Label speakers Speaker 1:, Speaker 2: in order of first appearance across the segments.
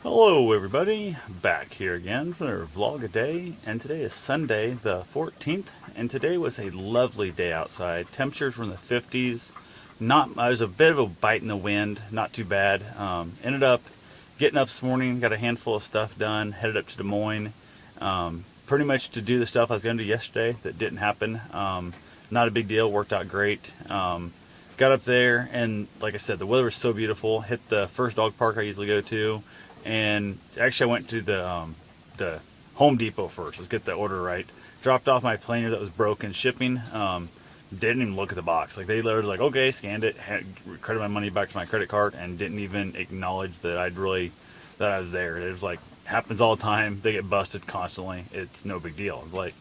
Speaker 1: Hello everybody, back here again for another vlog a day, and today is Sunday the 14th, and today was a lovely day outside. Temperatures were in the 50s, it was a bit of a bite in the wind, not too bad. Ended up getting up this morning, got a handful of stuff done, headed up to Des Moines, pretty much to do the stuff I was going to do yesterday that didn't happen. Not a big deal, worked out great. Got up there, and like I said, the weather was so beautiful. Hit the first dog park I usually go to, and actually I went to the Home Depot first. Let's get the order right. Dropped off my planer that was broken shipping. Didn't even look at the box. Like, they literally like, okay, scanned it, credited my money back to my credit card, and didn't even acknowledge that that I was there. It was like, happens all the time. They get busted constantly. It's no big deal. It's like,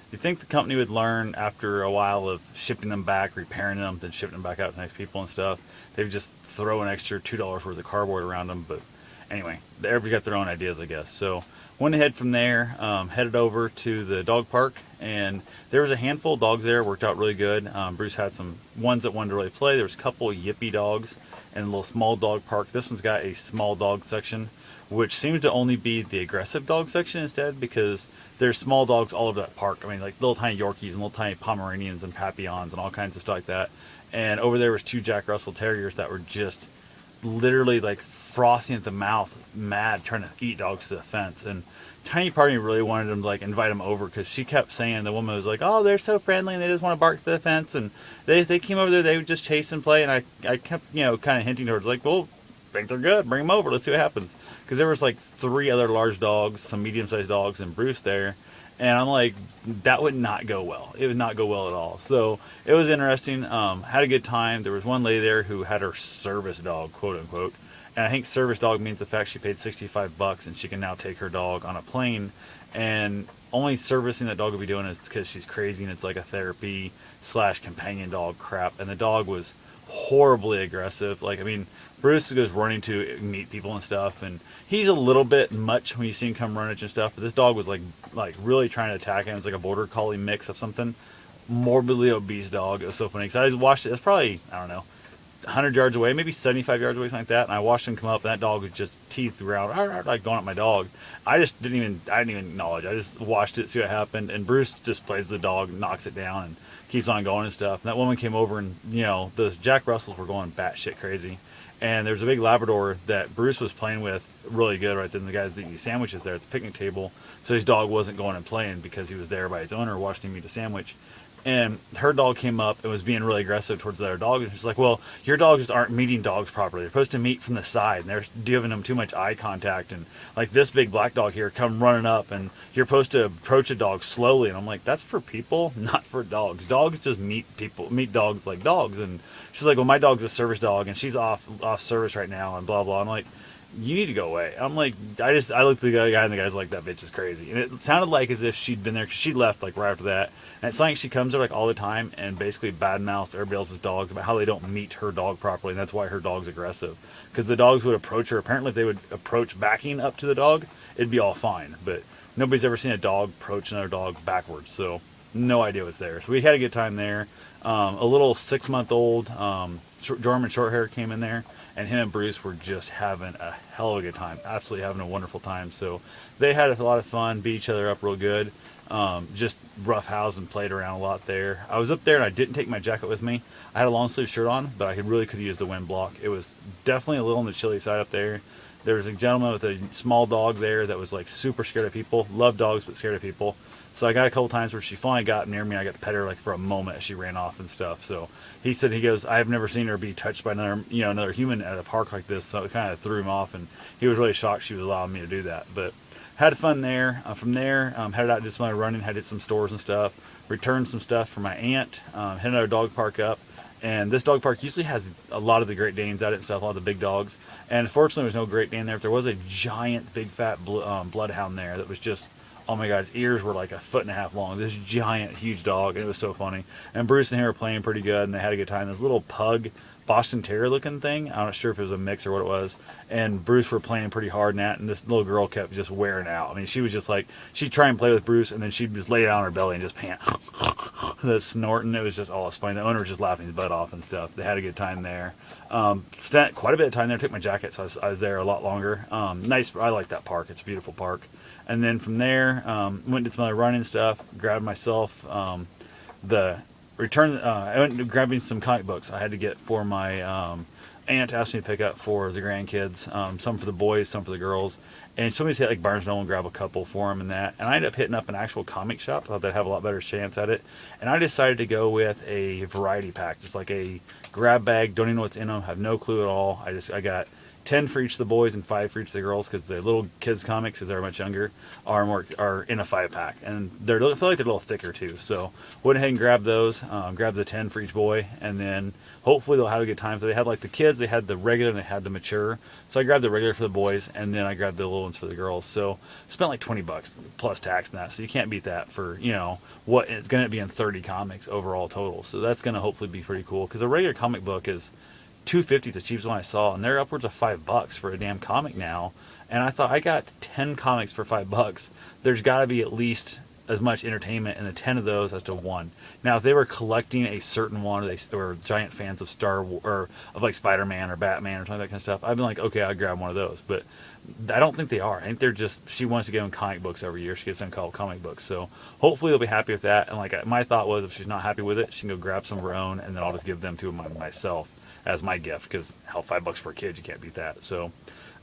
Speaker 1: you think the company would learn after a while of shipping them back, repairing them, then shipping them back out to nice people and stuff? They would just throw an extra $2 worth of cardboard around them. But anyway, everybody got their own ideas, I guess. So went ahead from there, headed over to the dog park, and there was a handful of dogs there. Worked out really good. Bruce had some ones that wanted to really play. There was a couple of yippy dogs in a little small dog park. This one's got a small dog section, which seems to only be the aggressive dog section instead, because there's small dogs all over that park. I mean, like little tiny Yorkies and little tiny Pomeranians and Papillons and all kinds of stuff like that. And over there was two Jack Russell Terriers that were just literally like frothing at the mouth, mad, trying to eat dogs to the fence. And tiny part of me really wanted them to like invite them over, because she kept saying, the woman was like, oh, they're so friendly and they just want to bark to the fence. And they came over there, they would just chase and play. And I kept, kind of hinting towards like, well, think they're good, bring them over, let's see what happens. Because there was like three other large dogs, some medium-sized dogs, and Bruce there, and I'm like, that would not go well. It would not go well at all. So it was interesting. Had a good time. There was one lady there who had her service dog, quote unquote, and I think service dog means the fact she paid $65 and she can now take her dog on a plane. And only servicing that dog would be doing is because she's crazy and it's like a therapy slash companion dog crap. And the dog was horribly aggressive. Like, I mean, Bruce goes running to meet people and stuff, and he's a little bit much when you see him come running and stuff. But this dog was like really trying to attack him. It was like a border collie mix of something. Morbidly obese dog. It was so funny because I just watched it. It was probably, I don't know, 100 yards away, maybe 75 yards away, something like that. And I watched him come up, and that dog was just teeth around, like going at my dog. I didn't even acknowledge. I just watched it, see what happened. And Bruce just plays the dog, knocks it down, and keeps on going and stuff. And that woman came over, and those Jack Russells were going batshit crazy. And there's a big Labrador that Bruce was playing with really good right then. The guys eating sandwiches there at the picnic table. So his dog wasn't going and playing because he was there by his owner watching him eat a sandwich. And her dog came up and was being really aggressive towards the other dog. And she's like, well, your dogs just aren't meeting dogs properly. They're supposed to meet from the side, and they're giving them too much eye contact. And like this big black dog here come running up, and you're supposed to approach a dog slowly. And I'm like, that's for people, not for dogs. Dogs just meet dogs like dogs. And she's like, well, my dog's a service dog, and she's off service right now, and blah, blah. I'm like, you need to go away. I'm like, I looked at the guy, and the guy's like, that bitch is crazy. And it sounded like as if she'd been there, because she left like right after that. And it's like she comes there like all the time and basically badmouths everybody else's dogs about how they don't meet her dog properly, and that's why her dog's aggressive. Because the dogs would approach her. Apparently, if they would approach backing up to the dog, it'd be all fine. But nobody's ever seen a dog approach another dog backwards, so no idea what's there. So we had a good time there. A little 6-month-old German Shorthair came in there, and him and Bruce were just having a hell of a good time, absolutely having a wonderful time. So they had a lot of fun, beat each other up real good, just roughhoused and played around a lot there. I was up there and I didn't take my jacket with me. I had a long sleeve shirt on, but I really could use the wind block. It was definitely a little on the chilly side up there. There was a gentleman with a small dog there that was like super scared of people, loved dogs but scared of people. So I got a couple times where she finally got near me. I got to pet her like for a moment as she ran off and stuff. So he goes, I have never seen her be touched by another human at a park like this. So it kind of threw him off, and he was really shocked she was allowing me to do that. But had fun there. From there, headed out, did some other running, hit some stores and stuff, returned some stuff for my aunt, hit another dog park up. And this dog park usually has a lot of the Great Danes at it and stuff, a lot of the big dogs. And fortunately, there was no Great Dane there. But there was a giant, big, fat bloodhound there that was just, oh my god, his ears were like 1.5 feet long. This giant, huge dog, and it was so funny. And Bruce and he were playing pretty good, and they had a good time. This little pug Boston Terrier looking thing. I'm not sure if it was a mix or what it was. And Bruce were playing pretty hard in that, and this little girl kept just wearing out. I mean, she was just like, she'd try and play with Bruce, and then she'd just lay down on her belly and just pant. The snorting, it was just, oh, it's funny. The owner was just laughing his butt off and stuff. They had a good time there. Spent quite a bit of time there. Took my jacket, so I was there a lot longer. Nice. I like that park. It's a beautiful park. And then from there, went and did some other running stuff. Grabbed myself the return. I went grabbing some comic books I had to get for my aunt asked me to pick up for the grandkids. Some for the boys, some for the girls. And somebody's hit like Barnes & Noble and grab a couple for them and that. And I ended up hitting up an actual comic shop. I thought they'd have a lot better chance at it. And I decided to go with a variety pack, just like a grab bag. Don't even know what's in them. Have no clue at all. I got 10 for each of the boys and 5 for each of the girls, because the little kids comics, because they're much younger, are in a 5-pack, and I feel like they're a little thicker too. So went ahead and grabbed those, grabbed the 10 for each boy, and then hopefully they'll have a good time. So they had like the kids, they had the regular, and they had the mature. So I grabbed the regular for the boys, and then I grabbed the little ones for the girls. So spent like $20 plus tax and that. So you can't beat that for, you know, what it's going to be in 30 comics overall total. So that's going to hopefully be pretty cool, because a regular comic book is $2.50 is the cheapest one I saw, and they're upwards of $5 for a damn comic now. And I thought, I got 10 comics for $5. There's got to be at least as much entertainment in the 10 of those as to one. Now, if they were collecting a certain one, or they were giant fans of Star Wars or of like Spider-Man or Batman or something like that kind of stuff, I'd been like, okay, I'll grab one of those. But I don't think they are. I think they're just, she wants to give them comic books every year. She gets them called comic books. So hopefully they'll be happy with that. And like my thought was, if she's not happy with it, she can go grab some of her own, and then I'll just give them to myself as my gift, because hell, $5 per kid, you can't beat that. So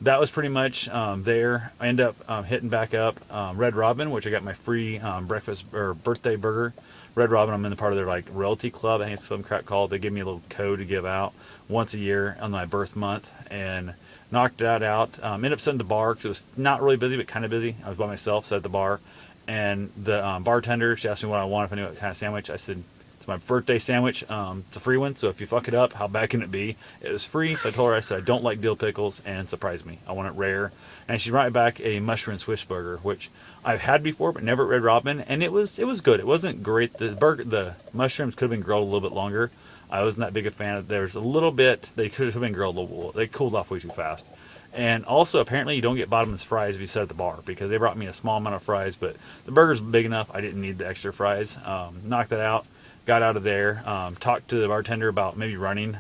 Speaker 1: that was pretty much there. I end up hitting back up Red Robin, which I got my free breakfast or birthday burger. Red Robin, I'm in the part of their like royalty club, I think it's some crap called. They give me a little code to give out once a year on my birth month, and knocked that out. Ended up sitting at the bar, because it was not really busy, but kind of busy. I was by myself, sat at the bar, and the bartender, she asked me what I wanted, if I knew what kind of sandwich. I said, my birthday sandwich. It's a free one, so if you fuck it up, how bad can it be? It was free, so I told her, I said, I don't like dill pickles, and surprise me. I want it rare. And she brought me back a mushroom Swiss burger, which I've had before, but never at Red Robin, and it was good. It wasn't great. The mushrooms could have been grilled a little bit longer. I wasn't that big a fan. There's a little bit, they could have been grilled a little. They cooled off way too fast. And also, apparently, you don't get bottomless fries if you sit at the bar, because they brought me a small amount of fries, but the burger's big enough, I didn't need the extra fries. Knocked that out. Got out of there, talked to the bartender about maybe running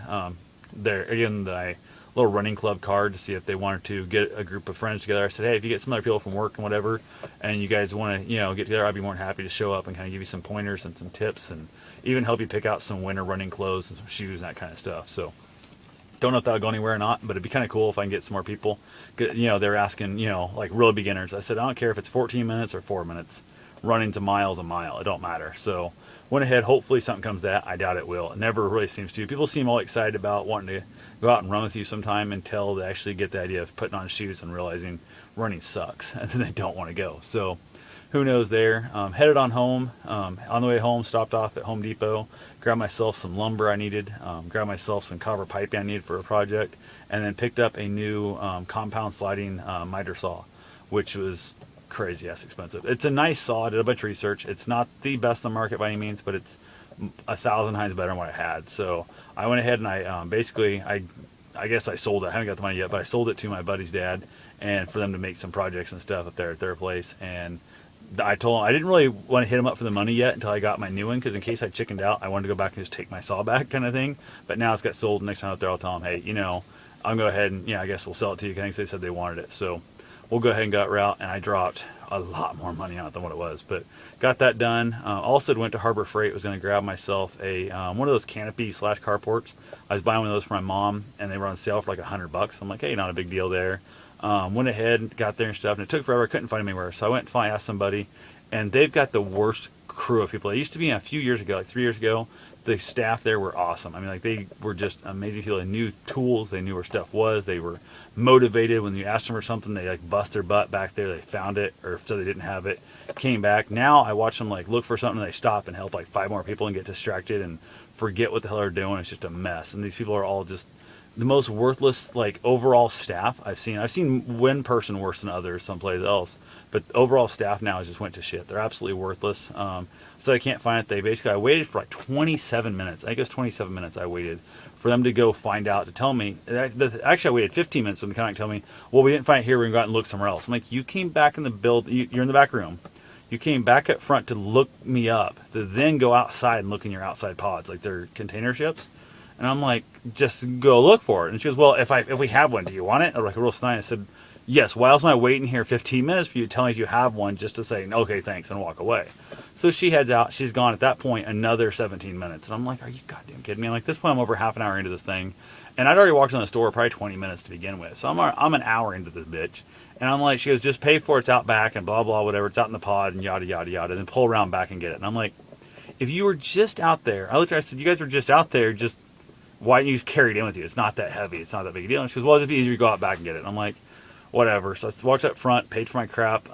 Speaker 1: there again, the little running club card, to see if they wanted to get a group of friends together. I said, hey, if you get some other people from work and whatever, and you guys want to, get together, I'd be more than happy to show up and kind of give you some pointers and some tips, and even help you pick out some winter running clothes and some shoes and that kind of stuff. So don't know if that'll go anywhere or not, but it'd be kind of cool if I can get some more people. They're asking, like real beginners. I said, I don't care if it's 14 minutes or 4 minutes. Running to miles a mile, it don't matter. So went ahead, hopefully something comes to that. I doubt it will. It never really seems to. People seem all excited about wanting to go out and run with you sometime, until they actually get the idea of putting on shoes and realizing running sucks, and then they don't want to go. So who knows there. Headed on home. On the way home, stopped off at Home Depot, grabbed myself some lumber I needed, grabbed myself some copper piping I needed for a project, and then picked up a new compound sliding miter saw, which was crazy ass expensive. It's a nice saw. I did a bunch of research. It's not the best on the market by any means, but it's 1,000 times better than what I had. So I went ahead and I basically, I guess I sold it. I haven't got the money yet, but I sold it to my buddy's dad, and for them to make some projects and stuff up there at their place. And I told him I didn't really want to hit him up for the money yet until I got my new one, because in case I chickened out, I wanted to go back and just take my saw back kind of thing. But now it's got sold. Next time out there, I'll tell him, hey, I'll go ahead and I guess we'll sell it to you, because they said they wanted it. So we'll go ahead and go that route, and I dropped a lot more money on it than what it was, but got that done. Also went to Harbor Freight, was going to grab myself a one of those canopy / carports. I was buying one of those for my mom, and they were on sale for like $100. I'm like, hey, not a big deal there. Went ahead, got there and stuff, and it took forever. I couldn't find them anywhere, so I went and finally asked somebody, and they've got the worst crew of people. It used to be a few years ago, like 3 years ago, the staff there were awesome. I mean, like, they were just amazing people. They knew tools. They knew where stuff was. They were motivated. When you asked them for something, they like bust their butt back there. They found it, or if so they didn't have it, came back. Now I watch them like look for something, and they stop and help like 5 more people and get distracted and forget what the hell they're doing. It's just a mess. And these people are all just the most worthless like overall staff I've seen. I've seen one person worse than others someplace else, but overall staff now just went to shit. They're absolutely worthless. So I can't find it. I waited for like 27 minutes. I think it was 27 minutes I waited for them to go find out to tell me. Actually, I waited 15 minutes for them to come back and tell me, well, we didn't find it here. We're going to go out and look somewhere else. I'm like, you came back in the build. You're in the back room. You came back up front to look me up, to then go outside and look in your outside pods, like they're container ships. And I'm like, just go look for it. And she goes, well, if we have one, do you want it? I was like, real snide. I said, yes. Why else am I waiting here 15 minutes for you to tell me if you have one, just to say, okay, thanks, and walk away? So she heads out. She's gone at that point another 17 minutes. And I'm like, are you goddamn kidding me? I'm like, this point, I'm over half an hour into this thing. And I'd already walked in the store probably 20 minutes to begin with. So I'm an hour into this bitch. And I'm like, she goes, just pay for it. It's out back and blah, blah, whatever. It's out in the pod and yada, yada, yada. And then pull around back and get it. And I'm like, if you were just out there, I looked at her, I said, you guys were just out there, just why didn't you carry it in with you? It's not that heavy. It's not that big a deal. And she goes, well, it'd be easier to go out back and get it. And I'm like, whatever. So I walked up front, paid for my crap.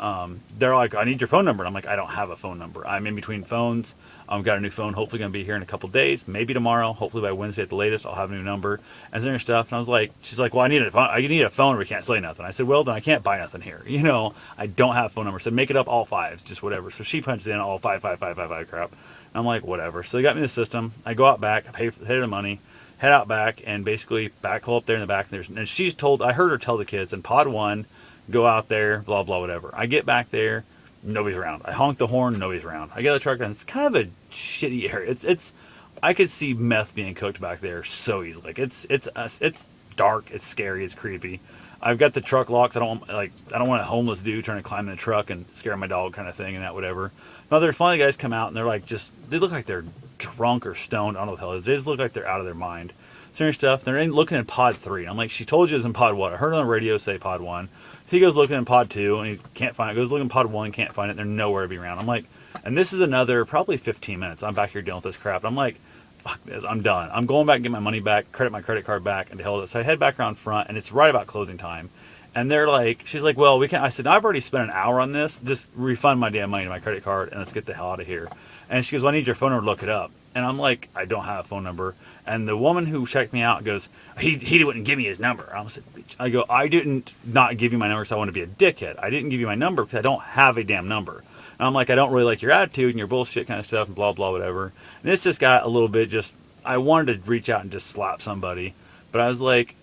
Speaker 1: They're like, I need your phone number. And I'm like, I don't have a phone number. I'm in between phones. I've got a new phone, hopefully going to be here in a couple days, maybe tomorrow. Hopefully by Wednesday at the latest, I'll have a new number and send her stuff. And I was like, she's like, well, I need a phone or we can't say nothing. I said, well, then I can't buy nothing here. I don't have a phone number. So make it up all fives, just whatever. So she punches in all 55555 crap. And I'm like, whatever. So they got me the system. I go out back, pay the money, head out back, and basically backhoe up there in the back. And she's told, I heard her tell the kids in pod 1, go out there, blah, blah, whatever. I get back there, nobody's around. I honk the horn, nobody's around. I get the truck, and it's kind of a shitty area. I could see meth being cooked back there so easily. Like it's dark, it's scary, it's creepy. I've got the truck locks. I don't want a homeless dude trying to climb in the truck and scare my dog kind of thing and that whatever. No, they're finally guys come out and they're like they look like they're drunk or stoned. I don't know what the hell it is. They just look like they're out of their mind. Certain stuff. They're looking at pod 3. I'm like, she told you it was in pod 1. I heard on the radio say pod 1. So he goes looking in pod 2 and he can't find it. Goes looking in pod 1, can't find it. They're nowhere to be around. I'm like, and this is another probably 15 minutes. I'm back here dealing with this crap. I'm like, fuck this. I'm done. I'm going back and get my money back, credit my credit card back, and the hell with it. So I head back around front, and it's right about closing time. And they're like, she's like, well, we can't. I said, I've already spent an hour on this. Just refund my damn money to my credit card, and let's get the hell out of here. And she goes, well, I need your phone number to look it up. And I'm like, I don't have a phone number. And the woman who checked me out goes, he wouldn't give me his number. I was like, bitch. I go, I didn't not give you my number because I want to be a dickhead. I didn't give you my number because I don't have a damn number. And I'm like, I don't really like your attitude and your bullshit kind of stuff and blah, blah, whatever. And this just got a little bit I wanted to reach out and just slap somebody. But I was like,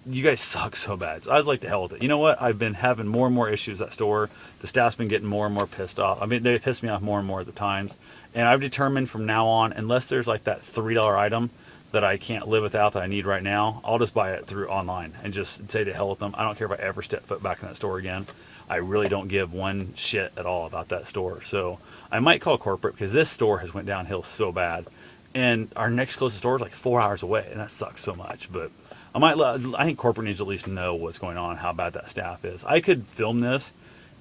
Speaker 1: you guys suck so bad. So I was like, the hell with it. You know what? I've been having more and more issues at that store. The staff's been getting more and more pissed off. I mean, they piss me off more and more at the times. And I've determined from now on, unless there's like that $3 item that I can't live without that I need right now, I'll just buy it through online and just say to hell with them. I don't care if I ever step foot back in that store again. I really don't give one shit at all about that store. So I might call corporate because this store has went downhill so bad. And our next closest store is like 4 hours away. And that sucks so much. But I think corporate needs to at least know what's going on, how bad that staff is. I could film this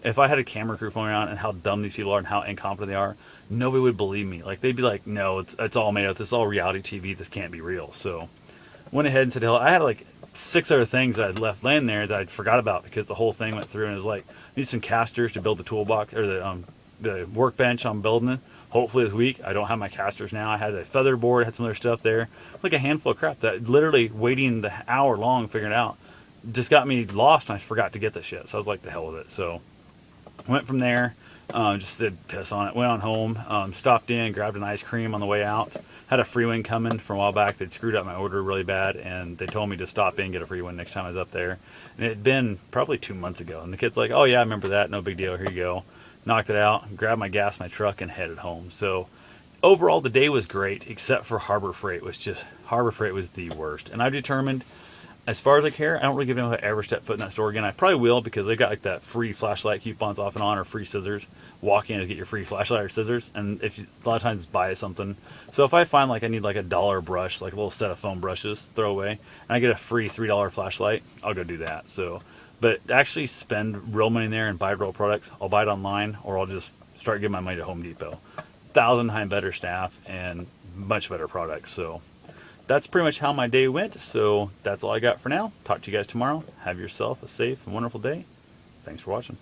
Speaker 1: if I had a camera crew filming around and how dumb these people are and how incompetent they are. Nobody would believe me. Like they'd be like, no, it's all made up. This is all reality TV. This can't be real. So went ahead and said, hell, I had like 6 other things that I'd left laying there that I'd forgot about because the whole thing went through and it was like, I need some casters to build the toolbox or the workbench I'm building it. Hopefully this week. I don't have my casters now. I had a feather board, had some other stuff there. Like a handful of crap that literally waiting the hour long figuring it out just got me lost and I forgot to get the shit. So I was like, the hell with it. So went from there, just did piss on it. Went on home, stopped in, grabbed an ice cream on the way out. Had a free win coming from a while back. They'd screwed up my order really bad and they told me to stop in and get a free win next time I was up there. And it had been probably 2 months ago. And the kid's like, oh yeah, I remember that. No big deal. Here you go. Knocked it out, grabbed my gas, my truck, and headed home. So overall, the day was great, except for Harbor Freight. Harbor Freight was the worst. And I've determined, as far as I care, I don't really give them if I ever step foot in that store again. I probably will because they got like that free flashlight coupons off and on or free scissors. Walk in and get your free flashlight or scissors. And a lot of times buy something. So if I find like I need like $1 brush, like a little set of foam brushes, throw away, and I get a free $3 flashlight, I'll go do that. So. But actually spend real money in there and buy real products, I'll buy it online or I'll just start giving my money to Home Depot. 1,000 times better staff and much better products. So that's pretty much how my day went. So that's all I got for now. Talk to you guys tomorrow. Have yourself a safe and wonderful day. Thanks for watching.